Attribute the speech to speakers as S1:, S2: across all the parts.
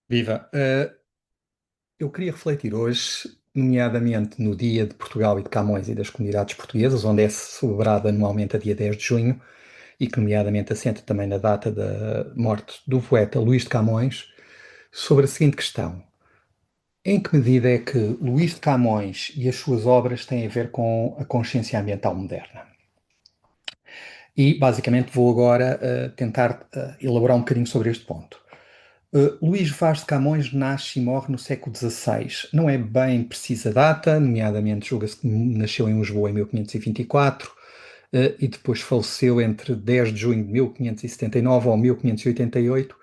S1: Viva! Eu queria refletir hoje, nomeadamente no Dia de Portugal e de Camões e das Comunidades Portuguesas, onde é celebrado anualmente a dia 10 de junho, e que nomeadamente assenta também na data da morte do poeta Luís de Camões, sobre a seguinte questão: em que medida é que Luís de Camões e as suas obras têm a ver com a consciência ambiental moderna? E basicamente vou agora tentar elaborar um bocadinho sobre este ponto. Luís Vaz de Camões nasce e morre no século XVI. Não é bem precisa a data, nomeadamente julga-se que nasceu em Lisboa em 1524 e depois faleceu entre 10 de junho de 1579 ou 1588,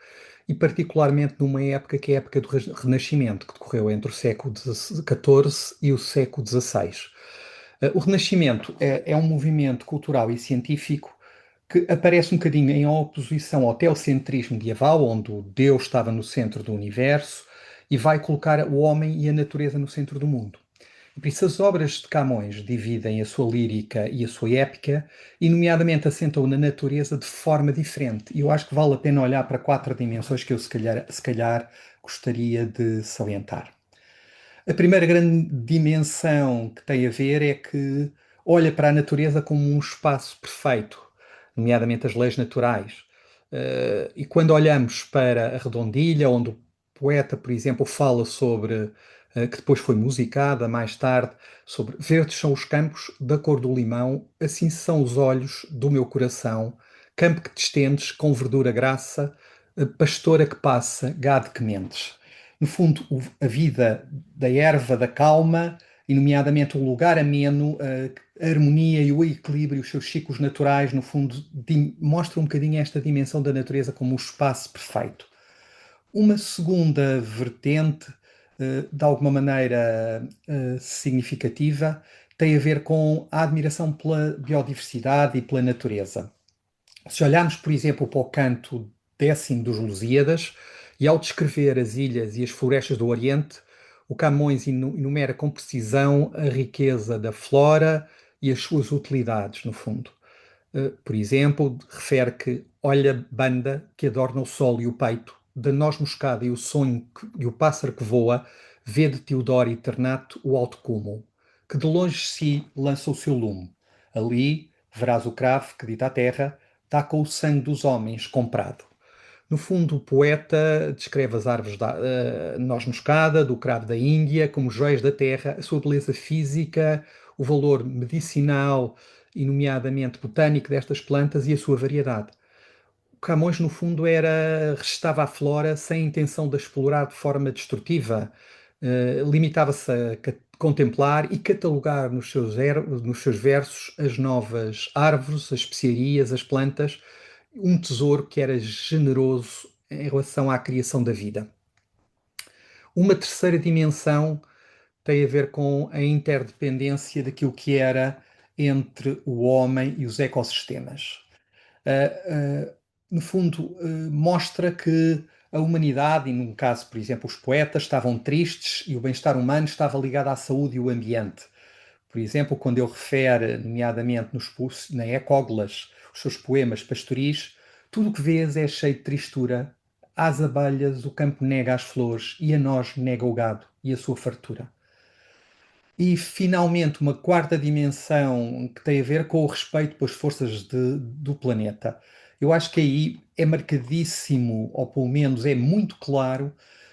S1: e particularmente numa época que é a época do Renascimento, que decorreu entre o século XIV e o século XVI. O Renascimento é um movimento cultural e científico que aparece um bocadinho em oposição ao teocentrismo medieval, onde o Deus estava no centro do universo e vai colocar o homem e a natureza no centro do mundo. E por isso as obras de Camões dividem a sua lírica e a sua épica e, nomeadamente, assentam na natureza de forma diferente. E eu acho que vale a pena olhar para quatro dimensões que eu, se calhar gostaria de salientar. A primeira grande dimensão que tem a ver é que olha para a natureza como um espaço perfeito, nomeadamente as leis naturais. E quando olhamos para a Redondilha, onde o poeta, por exemplo, fala sobre, que depois foi musicada mais tarde, sobre verdes são os campos da cor do limão, assim são os olhos do meu coração, campo que te estendes com verdura graça, pastora que passa, gado que mentes. No fundo, a vida da erva, da calma, e nomeadamente um lugar ameno, a harmonia e o equilíbrio, os seus ciclos naturais, no fundo, mostra um bocadinho esta dimensão da natureza como o espaço perfeito. Uma segunda vertente, de alguma maneira significativa, tem a ver com a admiração pela biodiversidade e pela natureza. Se olharmos, por exemplo, para o canto 10º dos Lusíadas, e ao descrever as ilhas e as florestas do Oriente, o Camões enumera com precisão a riqueza da flora e as suas utilidades, no fundo. Por exemplo, refere que olha banda que adorna o sol e o peito, da noz moscada e o sonho e o pássaro que voa, vê de Teodoro e Ternato o alto cúmulo, que de longe de si lança o seu lume. Ali verás o cravo que dita a terra, está com o sangue dos homens comprado. No fundo, o poeta descreve as árvores da noz moscada, do cravo da Índia, como joias da terra, a sua beleza física, o valor medicinal e, nomeadamente, botânico destas plantas e a sua variedade. O Camões, no fundo, registava a flora sem a intenção de a explorar de forma destrutiva. Limitava-se a contemplar e catalogar nos seus versos as novas árvores, as especiarias, as plantas, um tesouro que era generoso em relação à criação da vida. Uma terceira dimensão tem a ver com a interdependência daquilo que era entre o homem e os ecossistemas. No fundo, mostra que a humanidade, e num caso, por exemplo, os poetas, estavam tristes e o bem-estar humano estava ligado à saúde e ao ambiente. Por exemplo, quando ele refere, nomeadamente na Ecógolas, os seus poemas pastoris, tudo o que vês é cheio de tristura. Às abelhas o campo nega as flores e a nós nega o gado e a sua fartura. E, finalmente, uma quarta dimensão que tem a ver com o respeito pelas forças do planeta. Eu acho que aí é marcadíssimo, ou pelo menos é muito claro,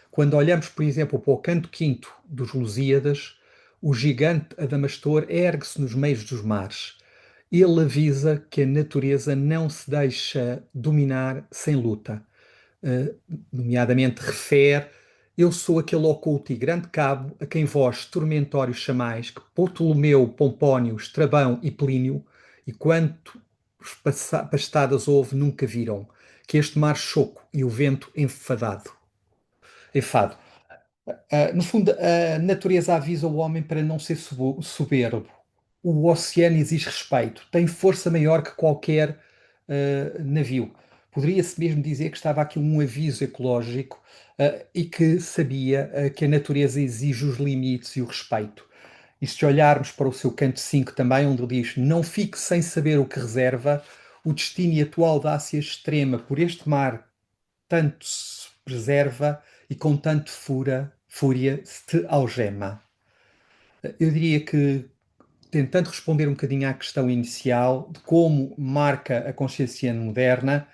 S1: quando olhamos, por exemplo, para o canto quinto dos Lusíadas, o gigante Adamastor ergue-se nos meios dos mares. Ele avisa que a natureza não se deixa dominar sem luta. Uh, Nomeadamente refere: eu sou aquele oculto e grande cabo a quem vós, tormentórios, chamais, que Ptolomeu, Pompónio, Estrabão e Plínio, e quantos pastadas houve, nunca viram, que este mar choco e o vento enfado. No fundo, a natureza avisa o homem para não ser soberbo. O oceano exige respeito, tem força maior que qualquer navio. Poderia-se mesmo dizer que estava aqui um aviso ecológico e que sabia que a natureza exige os limites e o respeito. E se olharmos para o seu canto 5 também, onde ele diz: não fique sem saber o que reserva, o destino e atual audácia extrema por este mar tanto se preserva e com tanto fúria se te algema. Eu diria que, tentando responder um bocadinho à questão inicial de como marca a consciência moderna,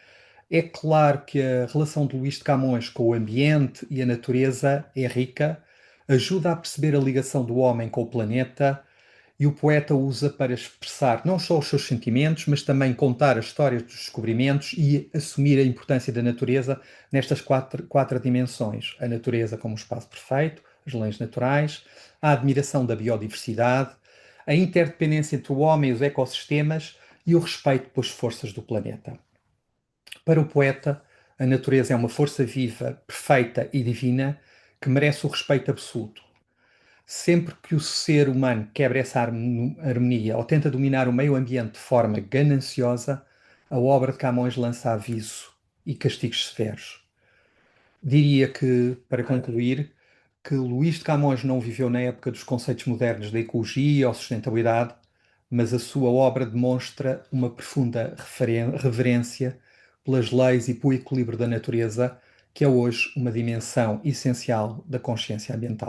S1: é claro que a relação de Luís de Camões com o ambiente e a natureza é rica, ajuda a perceber a ligação do homem com o planeta e o poeta usa para expressar não só os seus sentimentos, mas também contar as histórias dos descobrimentos e assumir a importância da natureza nestas quatro dimensões. A natureza como um espaço perfeito, as leis naturais, a admiração da biodiversidade, a interdependência entre o homem e os ecossistemas e o respeito pelas forças do planeta. Para o poeta, a natureza é uma força viva, perfeita e divina que merece o respeito absoluto. Sempre que o ser humano quebra essa harmonia ou tenta dominar o meio ambiente de forma gananciosa, a obra de Camões lança aviso e castigos severos. Diria que, para concluir, que Luís de Camões não viveu na época dos conceitos modernos da ecologia ou sustentabilidade, mas a sua obra demonstra uma profunda reverência pelas leis e pelo equilíbrio da natureza, que é hoje uma dimensão essencial da consciência ambiental.